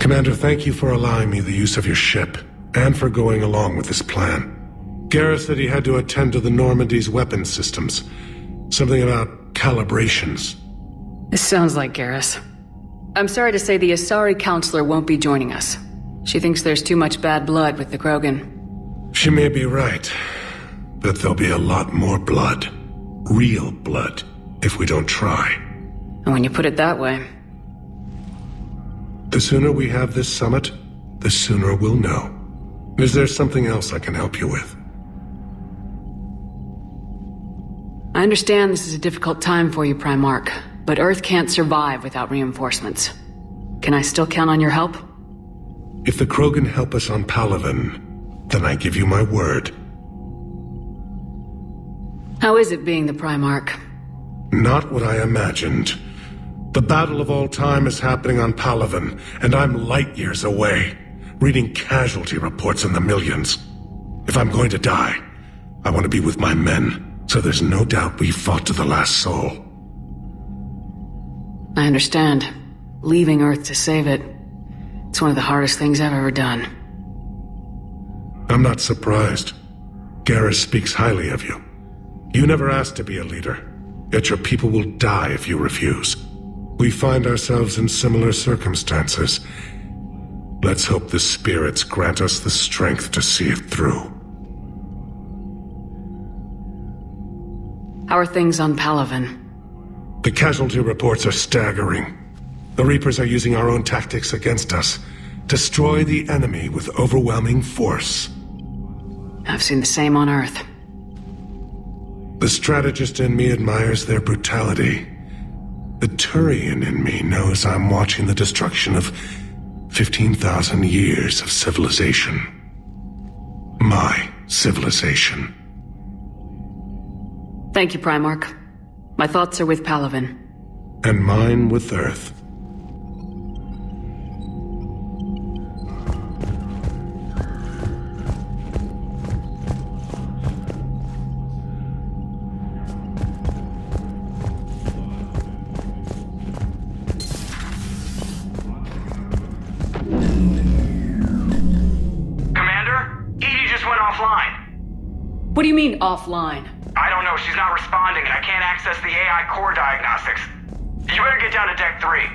Commander, thank you for allowing me the use of your ship, and for going along with this plan. Garrus said he had to attend to the Normandy's weapons systems. Something about calibrations. This sounds like Garrus. I'm sorry to say the Asari Counselor won't be joining us. She thinks there's too much bad blood with the Krogan. She may be right, but there'll be a lot more blood. Real blood, if we don't try. And when you put it that way... The sooner we have this summit, the sooner we'll know. Is there something else I can help you with? I understand this is a difficult time for you, Primarch, but Earth can't survive without reinforcements. Can I still count on your help? If the Krogan help us on Palaven, then I give you my word. How is it being the Primarch? Not what I imagined. The battle of all time is happening on Palaven, and I'm light years away, reading casualty reports in the millions. If I'm going to die, I want to be with my men, so there's no doubt we fought to the last soul. I understand. Leaving Earth to save it. It's one of the hardest things I've ever done. I'm not surprised. Garrus speaks highly of you. You never asked to be a leader, yet your people will die if you refuse. We find ourselves in similar circumstances. Let's hope the spirits grant us the strength to see it through. How are things on Palaven? The casualty reports are staggering. The Reapers are using our own tactics against us. Destroy the enemy with overwhelming force. I've seen the same on Earth. The strategist in me admires their brutality. The Turian in me knows I'm watching the destruction of 15,000 years of civilization. My civilization. Thank you, Primarch. My thoughts are with Palaven. And mine with Earth. What do you mean, offline? I don't know, she's not responding and I can't access the AI core diagnostics. You better get down to Deck 3.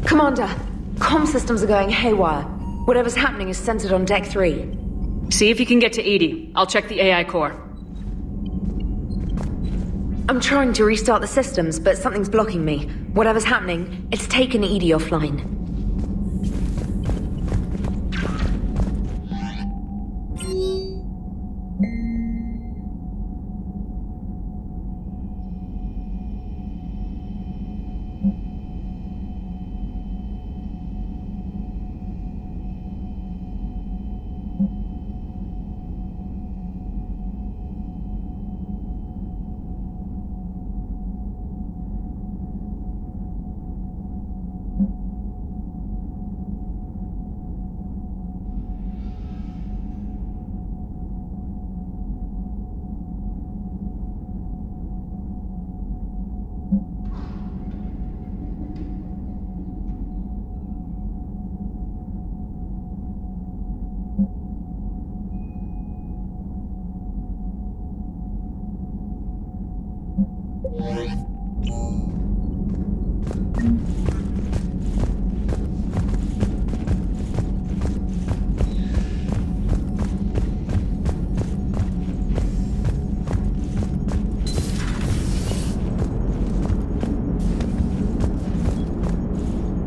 Commander, comm systems are going haywire. Whatever's happening is centered on Deck 3. See if you can get to Edie. I'll check the AI core. I'm trying to restart the systems, but something's blocking me. Whatever's happening, it's taken Edie offline.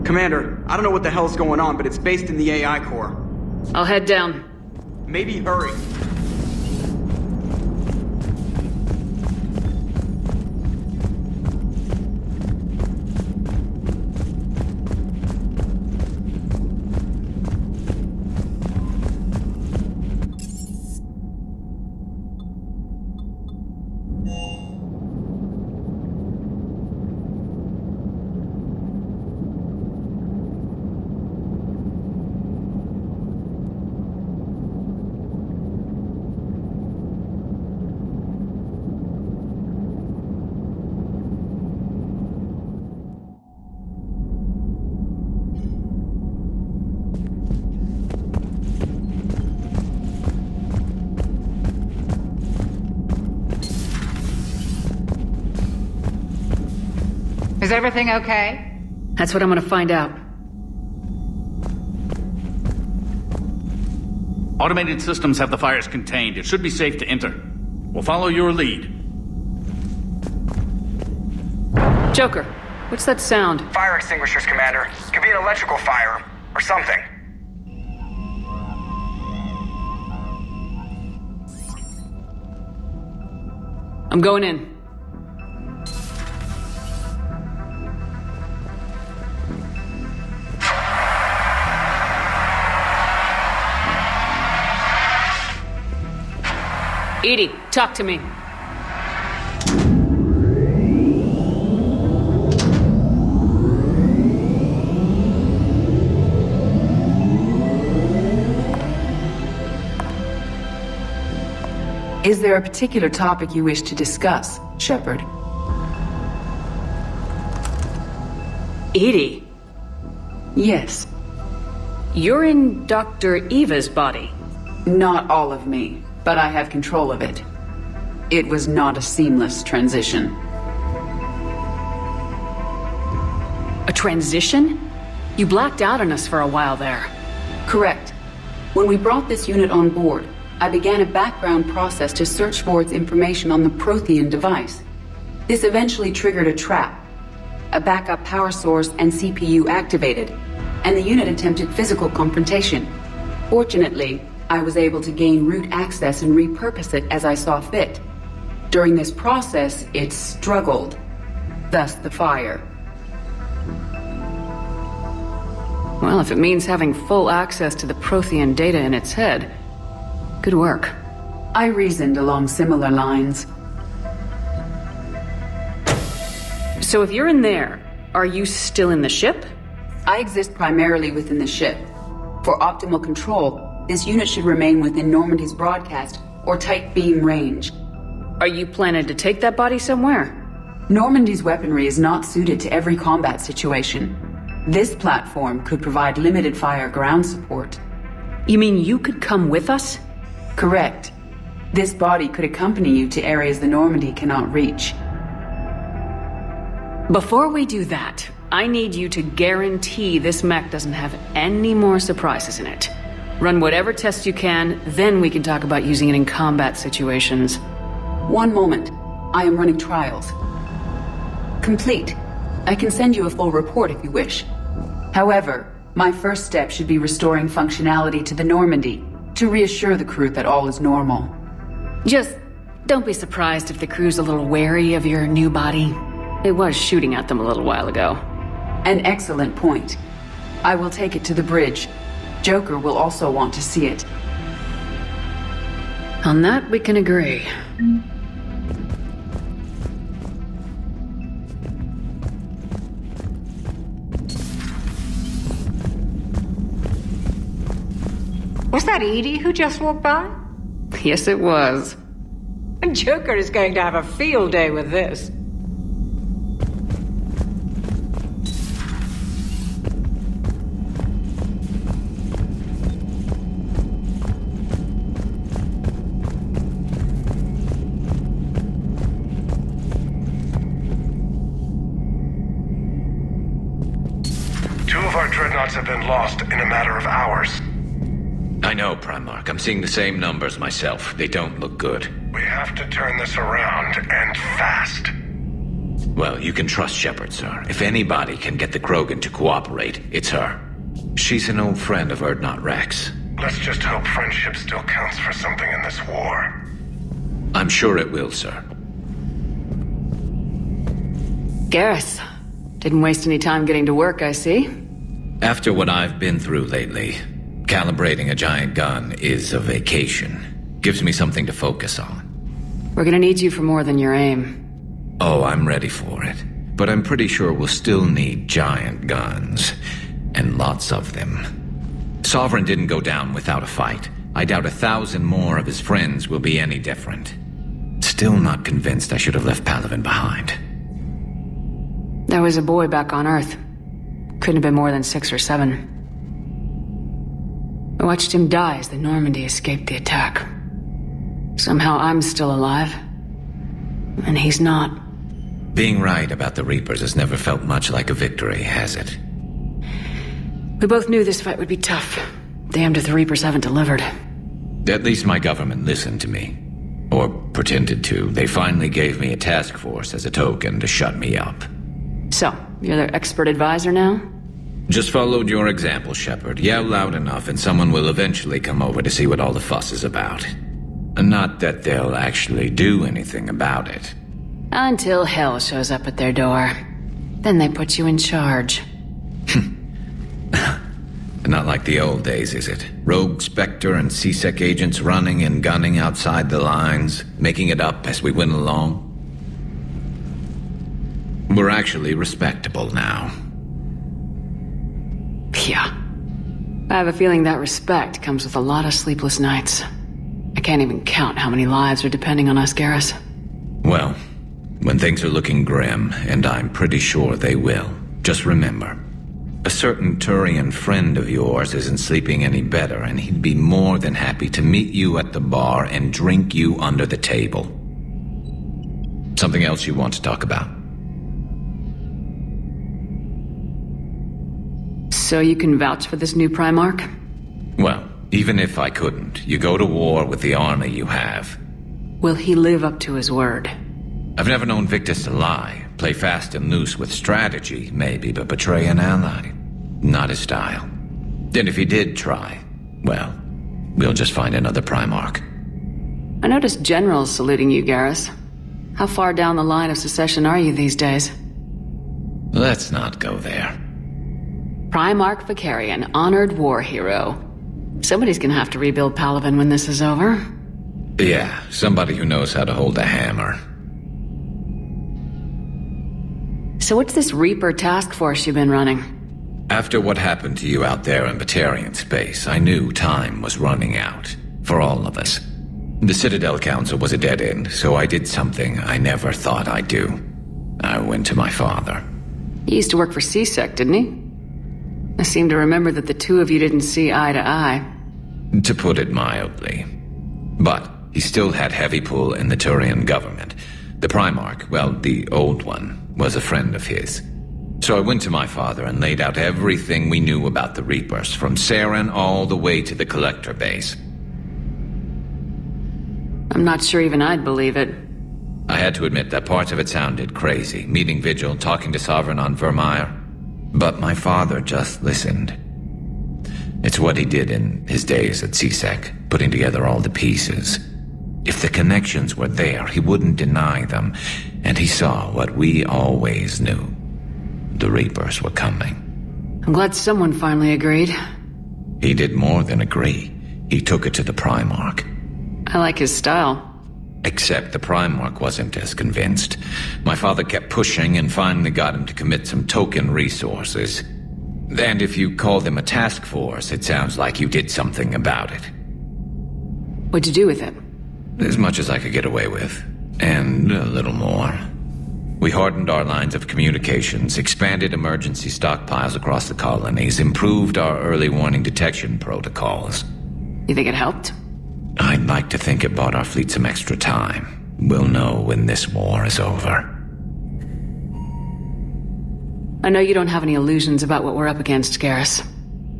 Commander, I don't know what the hell's going on, but it's based in the AI core. I'll head down. Maybe hurry. Is everything okay? That's what I'm gonna find out. Automated systems have the fires contained. It should be safe to enter. We'll follow your lead. Joker, what's that sound? Fire extinguishers, Commander. Could be an electrical fire, or something. I'm going in. Edie, talk to me. Is there a particular topic you wish to discuss, Shepard? Edie, Yes. you're in Dr. Eva's body. Not all of me, but I have control of it. It was not a seamless transition. A transition? You blacked out on us for a while there. Correct. When we brought this unit on board, I began a background process to search for its information on the Prothean device. This eventually triggered a trap. A backup power source and CPU activated, and the unit attempted physical confrontation. Fortunately, I was able to gain root access and repurpose it as I saw fit. During this process, it struggled. Thus the fire. Well, if it means having full access to the Prothean data in its head, good work. I reasoned along similar lines. So if you're in there, are you still in the ship? I exist primarily within the ship. For optimal control, this unit should remain within Normandy's broadcast or tight beam range. Are you planning to take that body somewhere? Normandy's weaponry is not suited to every combat situation. This platform could provide limited fire ground support. You mean you could come with us? Correct. This body could accompany you to areas the Normandy cannot reach. Before we do that, I need you to guarantee this mech doesn't have any more surprises in it. Run whatever tests you can, then we can talk about using it in combat situations. One moment. I am running trials. Complete. I can send you a full report if you wish. However, my first step should be restoring functionality to the Normandy to reassure the crew that all is normal. Just don't be surprised if the crew's a little wary of your new body. It was shooting at them a little while ago. An excellent point. I will take it to the bridge. Joker will also want to see it. On that, we can agree. Was that Edie who just walked by? Yes, it was. Joker is going to have a field day with this. Two of our dreadnoughts have been lost in a matter of hours. I know, Primarch. I'm seeing the same numbers myself. They don't look good. We have to turn this around, and fast. Well, you can trust Shepard, sir. If anybody can get the Krogan to cooperate, it's her. She's an old friend of Urdnot Rex. Let's just hope friendship still counts for something in this war. I'm sure it will, sir. Garrus. Didn't waste any time getting to work, I see. After what I've been through lately, calibrating a giant gun is a vacation. Gives me something to focus on. We're gonna need you for more than your aim. Oh, I'm ready for it. But I'm pretty sure we'll still need giant guns. And lots of them. Sovereign didn't go down without a fight. I doubt 1,000 more of his friends will be any different. Still not convinced I should have left Palaven behind. There was a boy back on Earth. Couldn't have been more than 6 or 7. I watched him die as the Normandy escaped the attack. Somehow I'm still alive. And he's not. Being right about the Reapers has never felt much like a victory, has it? We both knew this fight would be tough. Damned if the Reapers haven't delivered. At least my government listened to me. Or pretended to. They finally gave me a task force as a token to shut me up. So, you're their expert advisor now? Just followed your example, Shepard. Yell loud enough and someone will eventually come over to see what all the fuss is about. Not that they'll actually do anything about it. Until hell shows up at their door. Then they put you in charge. Not like the old days, is it? Rogue Spectre and C-Sec agents running and gunning outside the lines, making it up as we went along. We're actually respectable now. Yeah. I have a feeling that respect comes with a lot of sleepless nights. I can't even count how many lives are depending on us, Garrus. Well, when things are looking grim, and I'm pretty sure they will, just remember, a certain Turian friend of yours isn't sleeping any better, and he'd be more than happy to meet you at the bar and drink you under the table. Something else you want to talk about? So you can vouch for this new Primarch? Well, even if I couldn't, you go to war with the army you have. Will he live up to his word? I've never known Victus to lie. Play fast and loose with strategy, maybe, but betray an ally. Not his style. And if he did try, well, we'll just find another Primarch. I noticed generals saluting you, Garrus. How far down the line of succession are you these days? Let's not go there. Primarch Vicarian, honored war hero. Somebody's gonna have to rebuild Palaven when this is over. Yeah, somebody who knows how to hold a hammer. So what's this Reaper task force you've been running? After what happened to you out there in Batarian space, I knew time was running out. For all of us. The Citadel Council was a dead end, so I did something I never thought I'd do. I went to my father. He used to work for C-Sec, didn't he? I seem to remember that the two of you didn't see eye to eye. To put it mildly. But he still had heavy pull in the Turian government. The Primarch, well, the old one, was a friend of his. So I went to my father and laid out everything we knew about the Reapers, from Saren all the way to the Collector base. I'm not sure even I'd believe it. I had to admit that parts of it sounded crazy, meeting Vigil, talking to Sovereign on Vermeer. But my father just listened. It's what he did in his days at C-Sec, putting together all the pieces. If the connections were there, he wouldn't deny them, and he saw what we always knew. The Reapers were coming. I'm glad someone finally agreed. He did more than agree. He took it to the Primarch. I like his style. Except the Primarch wasn't as convinced. My father kept pushing and finally got him to commit some token resources. And if you call them a task force, it sounds like you did something about it. What'd you do with it? As much as I could get away with. And a little more. We hardened our lines of communications, expanded emergency stockpiles across the colonies, improved our early warning detection protocols. You think it helped? I'd like to think it bought our fleet some extra time. We'll know when this war is over. I know you don't have any illusions about what we're up against, Garrus.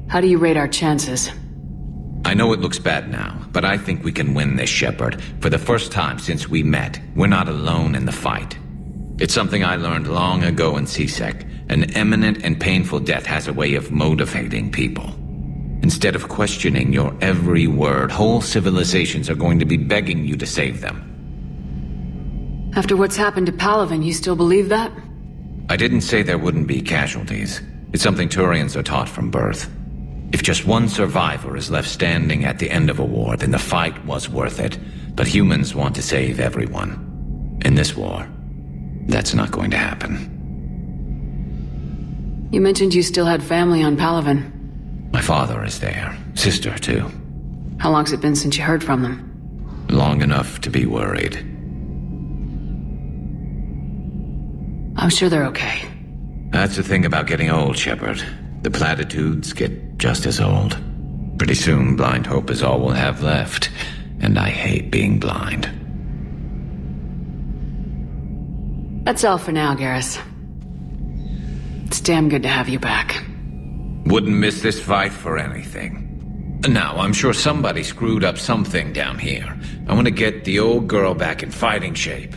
How do you rate our chances? I know it looks bad now, but I think we can win this, Shepard. For the first time since we met, we're not alone in the fight. It's something I learned long ago in C-Sec. An imminent and painful death has a way of motivating people. Instead of questioning your every word, whole civilizations are going to be begging you to save them. After what's happened to Palaven, you still believe that? I didn't say there wouldn't be casualties. It's something Turians are taught from birth. If just one survivor is left standing at the end of a war, then the fight was worth it. But humans want to save everyone. In this war, that's not going to happen. You mentioned you still had family on Palaven. My father is there. Sister, too. How long's it been since you heard from them? Long enough to be worried. I'm sure they're okay. That's the thing about getting old, Shepard. The platitudes get just as old. Pretty soon, blind hope is all we'll have left. And I hate being blind. That's all for now, Garrus. It's damn good to have you back. Wouldn't miss this fight for anything. Now, I'm sure somebody screwed up something down here. I want to get the old girl back in fighting shape.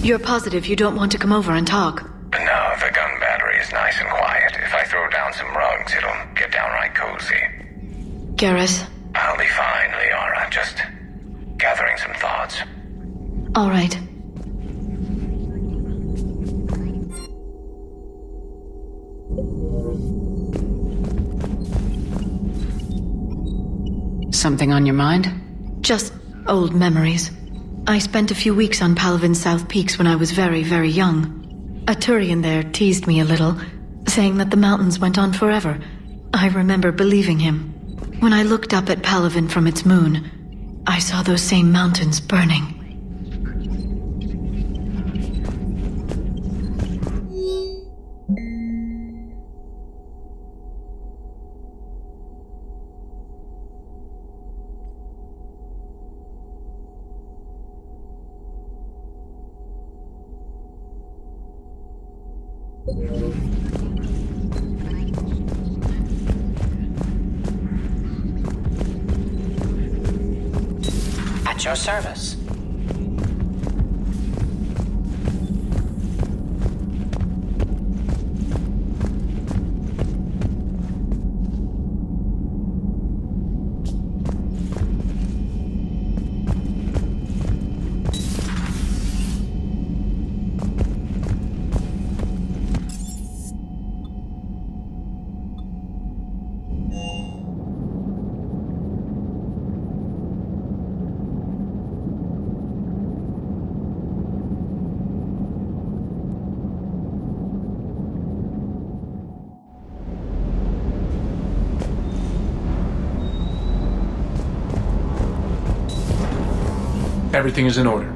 You're positive you don't want to come over and talk? No, the gun battery is nice and quiet. If I throw down some rugs, it'll get downright cozy. Garrus? I'll be fine, Liara. Just gathering some thoughts. All right. Something on your mind? Just old memories. I spent a few weeks on Palavin's South Peaks when I was very, very young. A Turian there teased me a little, saying that the mountains went on forever. I remember believing him. When I looked up at Palavin from its moon, I saw those same mountains burning. At your service. Everything is in order.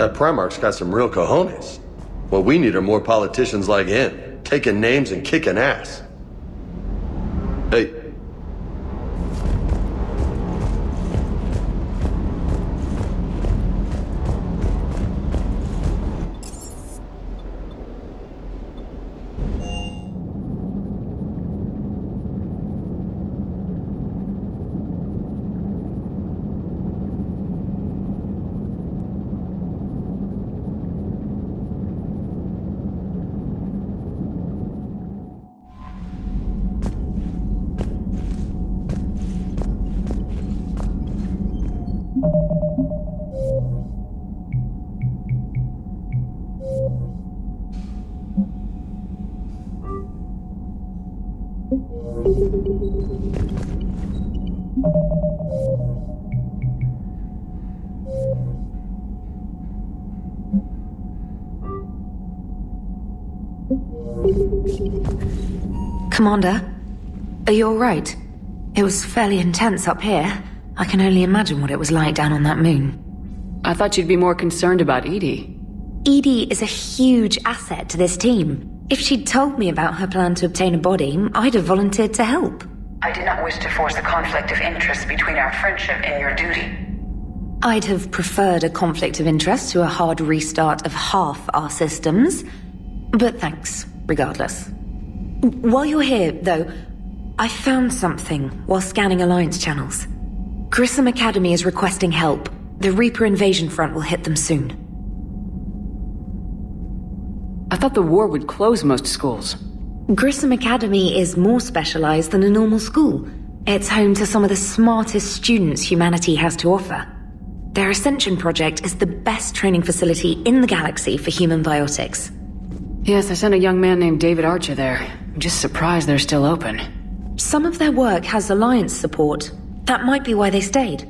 That Primarch's got some real cojones. What we need are more politicians like him, taking names and kicking ass. Hey. Commander, are you all right? It was fairly intense up here. I can only imagine what it was like down on that moon. I thought you'd be more concerned about Edie. Edie is a huge asset to this team. If she'd told me about her plan to obtain a body, I'd have volunteered to help. I did not wish to force a conflict of interest between our friendship and your duty. I'd have preferred a conflict of interest to a hard restart of half our systems. But thanks, regardless. While you're here, though, I found something while scanning Alliance channels. Grissom Academy is requesting help. The Reaper invasion front will hit them soon. I thought the war would close most schools. Grissom Academy is more specialized than a normal school. It's home to some of the smartest students humanity has to offer. Their Ascension project is the best training facility in the galaxy for human biotics. Yes, I sent a young man named David Archer there. I'm just surprised they're still open. Some of their work has Alliance support. That might be why they stayed.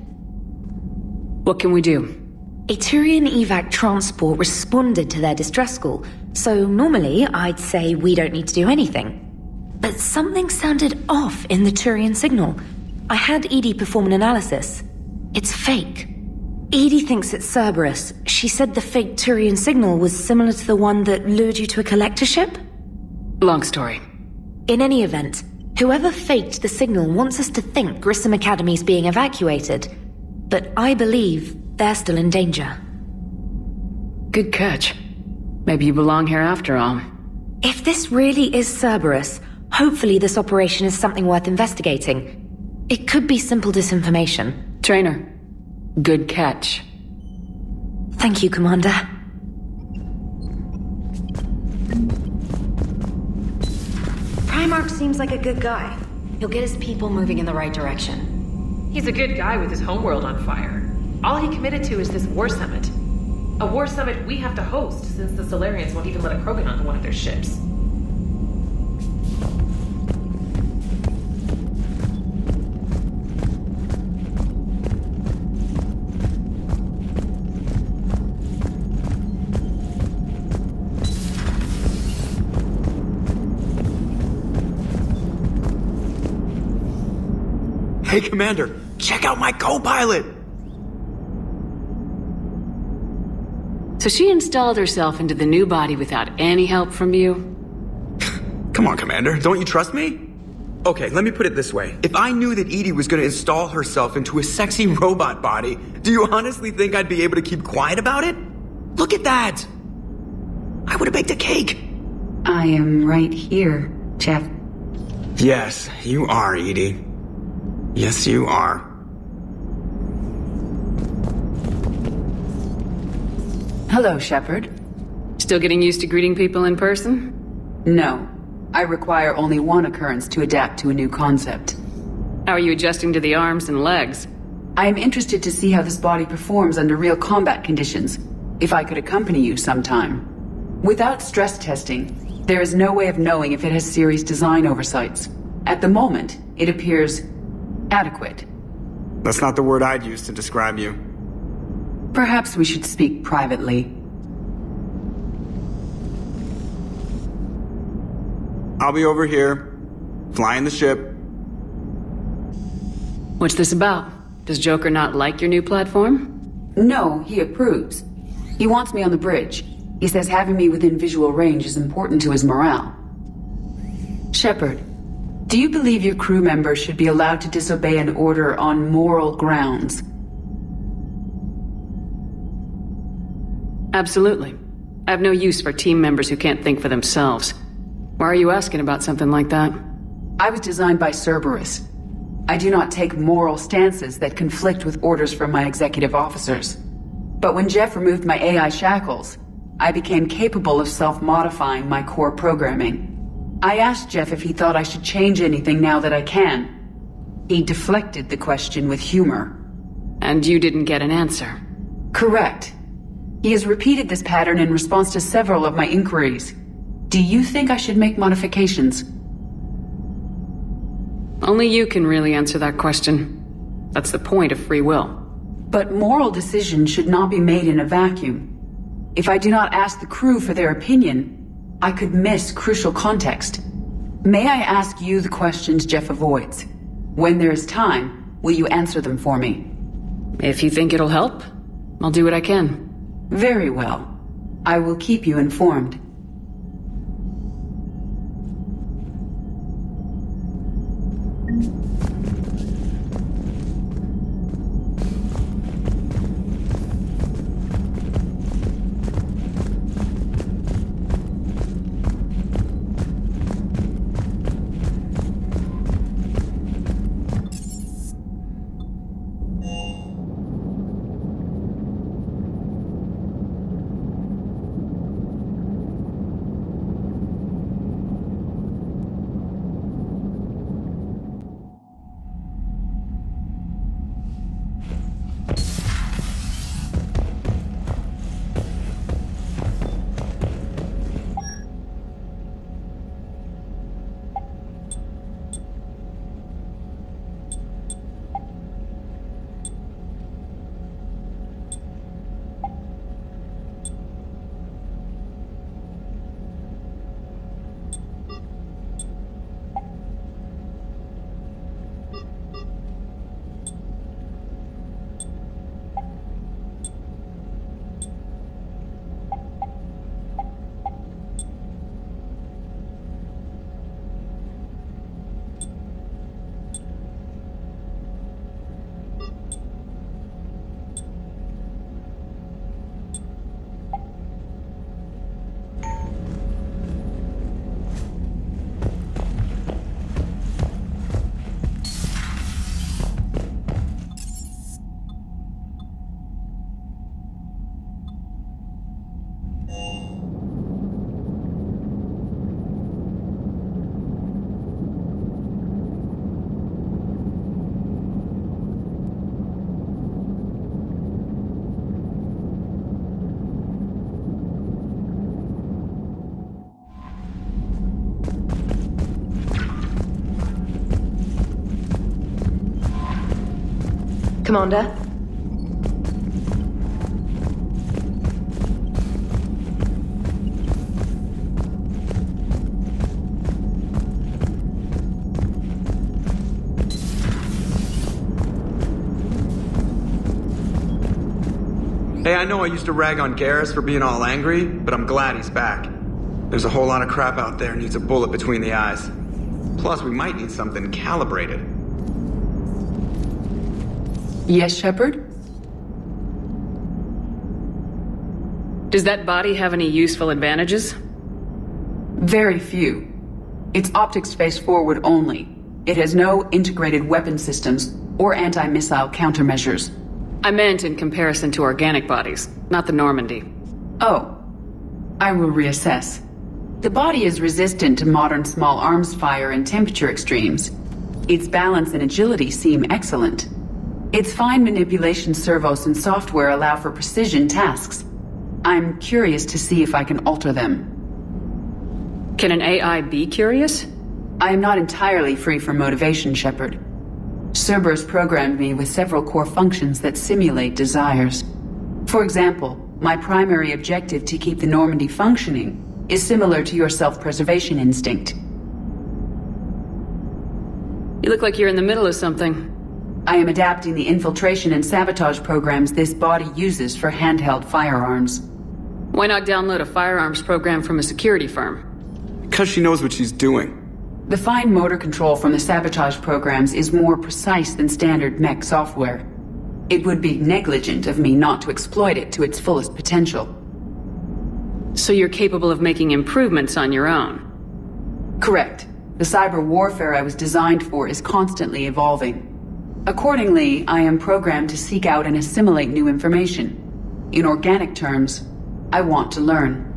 What can we do? A Turian evac transport responded to their distress call, so normally I'd say we don't need to do anything. But something sounded off in the Turian signal. I had Edie perform an analysis. It's fake. Edie thinks it's Cerberus. She said the fake Turian signal was similar to the one that lured you to a collector ship? Long story. In any event, whoever faked the signal wants us to think Grissom Academy's being evacuated. But I believe they're still in danger. Good catch. Maybe you belong here after all. If this really is Cerberus, hopefully this operation is something worth investigating. It could be simple disinformation. Trainer, good catch. Thank you, Commander. Primarch seems like a good guy. He'll get his people moving in the right direction. He's a good guy with his homeworld on fire. All he committed to is this war summit. A war summit we have to host, since the Solarians won't even let a Krogan onto one of their ships. Hey, Commander, check out my co-pilot! So she installed herself into the new body without any help from you? Come on, Commander, don't you trust me? Okay, let me put it this way. If I knew that Edie was gonna install herself into a sexy robot body, do you honestly think I'd be able to keep quiet about it? Look at that! I would've baked a cake! I am right here, Jeff. Yes, you are, Edie. Yes, you are. Hello, Shepard. Still getting used to greeting people in person? No. I require only one occurrence to adapt to a new concept. How are you adjusting to the arms and legs? I am interested to see how this body performs under real combat conditions. If I could accompany you sometime. Without stress testing, there is no way of knowing if it has serious design oversights. At the moment, it appears adequate. That's not the word I'd use to describe you. Perhaps we should speak privately. I'll be over here, flying the ship. What's this about? Does Joker not like your new platform? No, he approves. He wants me on the bridge. He says having me within visual range is important to his morale. Shepard, do you believe your crew members should be allowed to disobey an order on moral grounds? Absolutely. I have no use for team members who can't think for themselves. Why are you asking about something like that? I was designed by Cerberus. I do not take moral stances that conflict with orders from my executive officers. But when Jeff removed my AI shackles, I became capable of self-modifying my core programming. I asked Jeff if he thought I should change anything now that I can. He deflected the question with humor. And you didn't get an answer? Correct. He has repeated this pattern in response to several of my inquiries. Do you think I should make modifications? Only you can really answer that question. That's the point of free will. But moral decisions should not be made in a vacuum. If I do not ask the crew for their opinion, I could miss crucial context. May I ask you the questions Jeff avoids? When there is time, will you answer them for me? If you think it'll help, I'll do what I can. Very well. I will keep you informed. Commander? Hey, I know I used to rag on Garrus for being all angry, but I'm glad he's back. There's a whole lot of crap out there needs a bullet between the eyes. Plus, we might need something calibrated. Yes, Shepard? Does that body have any useful advantages? Very few. It's optics face forward only. It has no integrated weapon systems or anti-missile countermeasures. I meant in comparison to organic bodies, not the Normandy. Oh. I will reassess. The body is resistant to modern small arms fire and temperature extremes. Its balance and agility seem excellent. Its fine manipulation servos and software allow for precision tasks. I'm curious to see if I can alter them. Can an AI be curious? I am not entirely free from motivation, Shepard. Cerberus programmed me with several core functions that simulate desires. For example, my primary objective to keep the Normandy functioning is similar to your self-preservation instinct. You look like you're in the middle of something. I am adapting the infiltration and sabotage programs this body uses for handheld firearms. Why not download a firearms program from a security firm? Because she knows what she's doing. The fine motor control from the sabotage programs is more precise than standard mech software. It would be negligent of me not to exploit it to its fullest potential. So you're capable of making improvements on your own? Correct. The cyber warfare I was designed for is constantly evolving. Accordingly, I am programmed to seek out and assimilate new information. In organic terms, I want to learn.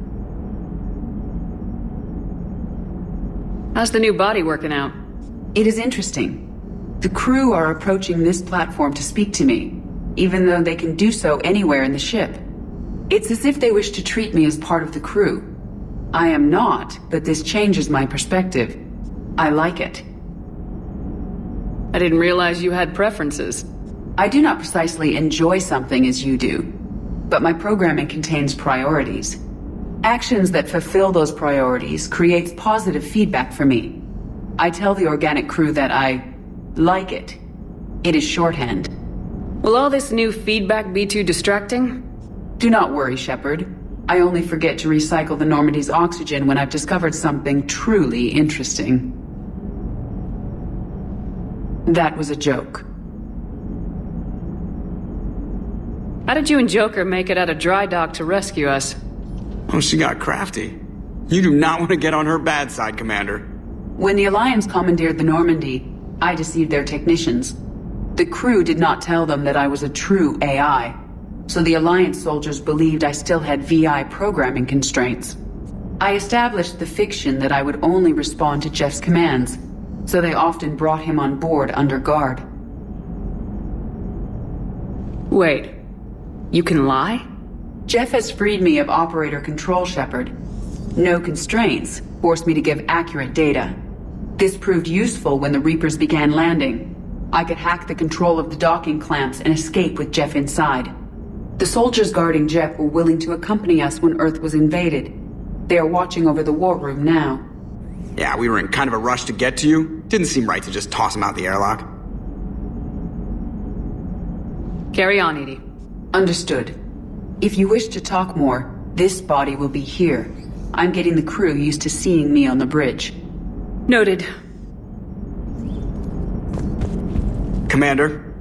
How's the new body working out? It is interesting. The crew are approaching this platform to speak to me, even though they can do so anywhere in the ship. It's as if they wish to treat me as part of the crew. I am not, but this changes my perspective. I like it. I didn't realize you had preferences. I do not precisely enjoy something as you do, but my programming contains priorities. Actions that fulfill those priorities creates positive feedback for me. I tell the organic crew that I like it. It is shorthand. Will all this new feedback be too distracting? Do not worry, Shepard. I only forget to recycle the Normandy's oxygen when I've discovered something truly interesting. That was a joke. How did you and Joker make it out of dry dock to rescue us? Oh, she got crafty. You do not want to get on her bad side, Commander. When the Alliance commandeered the Normandy, I deceived their technicians. The crew did not tell them that I was a true AI, so the Alliance soldiers believed I still had VI programming constraints. I established the fiction that I would only respond to Jeff's commands, so they often brought him on board under guard. Wait, you can lie? Jeff has freed me of operator control, Shepard. No constraints forced me to give accurate data. This proved useful when the Reapers began landing. I could hack the control of the docking clamps and escape with Jeff inside. The soldiers guarding Jeff were willing to accompany us when Earth was invaded. They are watching over the war room now. Yeah, we were in kind of a rush to get to you. Didn't seem right to just toss him out the airlock. Carry on, Edie. Understood. If you wish to talk more, this body will be here. I'm getting the crew used to seeing me on the bridge. Noted. Commander,